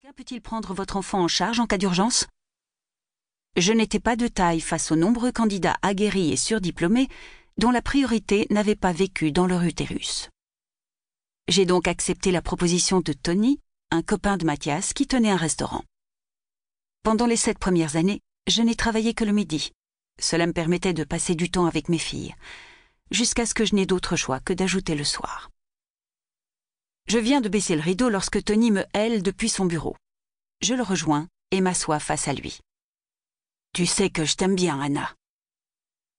Quelqu'un peut-il prendre votre enfant en charge en cas d'urgence? Je n'étais pas de taille face aux nombreux candidats aguerris et surdiplômés dont la priorité n'avait pas vécu dans leur utérus. J'ai donc accepté la proposition de Tony, un copain de Mathias qui tenait un restaurant. Pendant les 7 premières années, je n'ai travaillé que le midi. Cela me permettait de passer du temps avec mes filles, jusqu'à ce que je n'ai d'autre choix que d'ajouter le soir. Je viens de baisser le rideau lorsque Tony me hèle depuis son bureau. Je le rejoins et m'assois face à lui. « Tu sais que je t'aime bien, Anna. »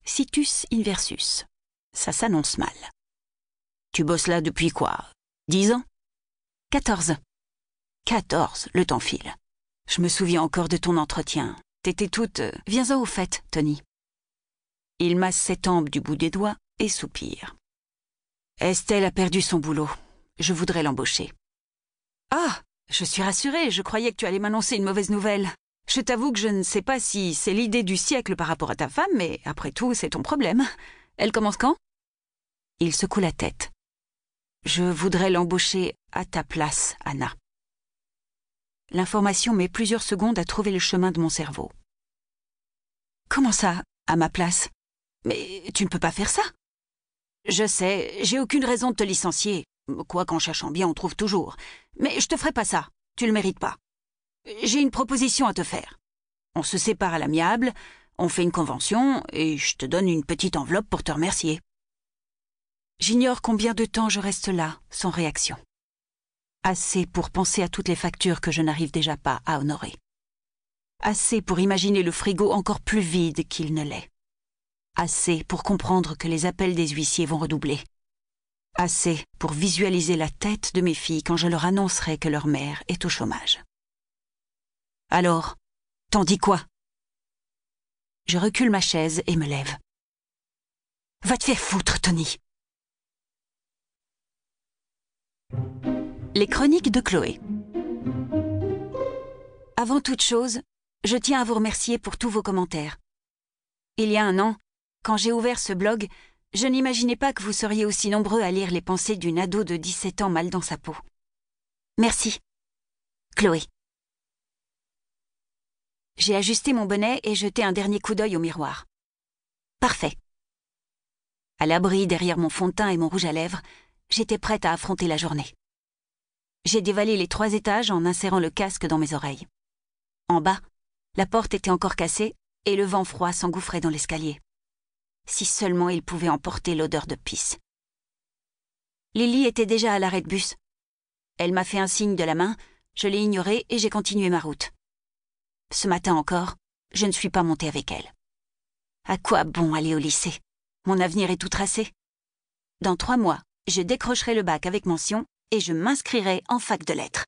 Situs inversus. Ça s'annonce mal. « Tu bosses là depuis quoi? 10 ans? » 14. 14, le temps file. Je me souviens encore de ton entretien. T'étais toute... Viens-en au fait, Tony. Il masse ses tempes du bout des doigts et soupire. Estelle a perdu son boulot. Je voudrais l'embaucher. Ah, je suis rassurée, je croyais que tu allais m'annoncer une mauvaise nouvelle. Je t'avoue que je ne sais pas si c'est l'idée du siècle par rapport à ta femme, mais après tout, c'est ton problème. Elle commence quand? Il secoue la tête. Je voudrais l'embaucher à ta place, Anna. L'information met plusieurs secondes à trouver le chemin de mon cerveau. Comment ça, à ma place? Mais tu ne peux pas faire ça. Je sais, j'ai aucune raison de te licencier. Quoi qu'en cherchant bien, on trouve toujours. Mais je te ferai pas ça, tu le mérites pas. J'ai une proposition à te faire. On se sépare à l'amiable, on fait une convention, et je te donne une petite enveloppe pour te remercier. J'ignore combien de temps je reste là, sans réaction. Assez pour penser à toutes les factures que je n'arrive déjà pas à honorer. Assez pour imaginer le frigo encore plus vide qu'il ne l'est. Assez pour comprendre que les appels des huissiers vont redoubler. Assez pour visualiser la tête de mes filles quand je leur annoncerai que leur mère est au chômage. Alors, t'en dis quoi? Je recule ma chaise et me lève. Va te faire foutre, Tony. Les chroniques de Chloé. Avant toute chose, je tiens à vous remercier pour tous vos commentaires. Il y a un an, quand j'ai ouvert ce blog, je n'imaginais pas que vous seriez aussi nombreux à lire les pensées d'une ado de 17 ans mal dans sa peau. Merci. Chloé. J'ai ajusté mon bonnet et jeté un dernier coup d'œil au miroir. Parfait. À l'abri derrière mon fond de teint et mon rouge à lèvres, j'étais prête à affronter la journée. J'ai dévalé les 3 étages en insérant le casque dans mes oreilles. En bas, la porte était encore cassée et le vent froid s'engouffrait dans l'escalier. Si seulement il pouvait emporter l'odeur de pisse. Lily était déjà à l'arrêt de bus. Elle m'a fait un signe de la main, je l'ai ignoré et j'ai continué ma route. Ce matin encore, je ne suis pas montée avec elle. À quoi bon aller au lycée? Mon avenir est tout tracé. Dans 3 mois, je décrocherai le bac avec mention et je m'inscrirai en fac de lettres.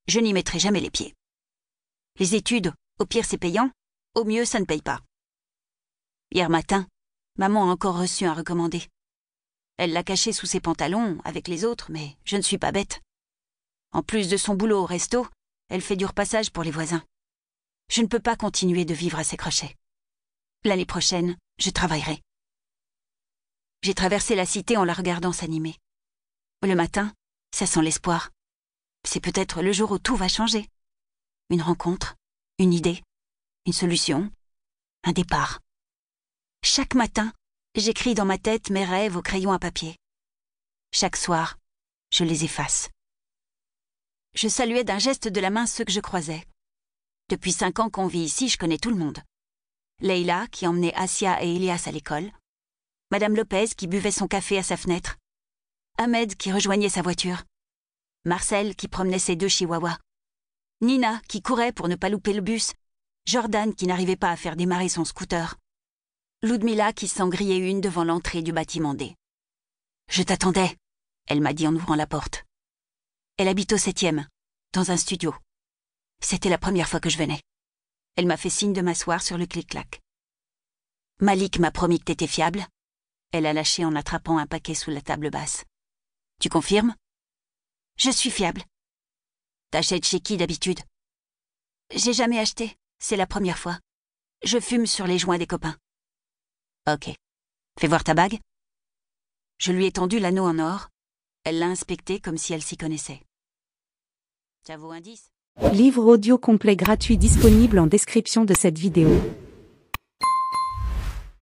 Je n'y mettrai jamais les pieds. Les études, au pire c'est payant, au mieux ça ne paye pas. Hier matin, maman a encore reçu un recommandé. Elle l'a caché sous ses pantalons avec les autres, mais je ne suis pas bête. En plus de son boulot au resto, elle fait du repassage pour les voisins. Je ne peux pas continuer de vivre à ses crochets. L'année prochaine, je travaillerai. J'ai traversé la cité en la regardant s'animer. Le matin, ça sent l'espoir. C'est peut-être le jour où tout va changer. Une rencontre, une idée, une solution, un départ. Chaque matin, j'écris dans ma tête mes rêves au crayon à papier. Chaque soir, je les efface. Je saluais d'un geste de la main ceux que je croisais. Depuis 5 ans qu'on vit ici, je connais tout le monde. Leïla, qui emmenait Assia et Elias à l'école. Madame Lopez, qui buvait son café à sa fenêtre. Ahmed, qui rejoignait sa voiture. Marcel, qui promenait ses 2 chihuahuas. Nina, qui courait pour ne pas louper le bus. Jordan, qui n'arrivait pas à faire démarrer son scooter. Ludmila, qui s'en grillait une devant l'entrée du bâtiment D. « Je t'attendais », elle m'a dit en ouvrant la porte. Elle habite au 7e, dans un studio. C'était la première fois que je venais. Elle m'a fait signe de m'asseoir sur le clic-clac. Malik m'a promis que t'étais fiable. Elle a lâché en attrapant un paquet sous la table basse. Tu confirmes? Je suis fiable. T'achètes chez qui d'habitude? J'ai jamais acheté, c'est la première fois. Je fume sur les joints des copains. Ok. Fais voir ta bague. Je lui ai tendu l'anneau en or. Elle l'a inspecté comme si elle s'y connaissait. Ça vaut un 10. Livre audio complet gratuit disponible en description de cette vidéo.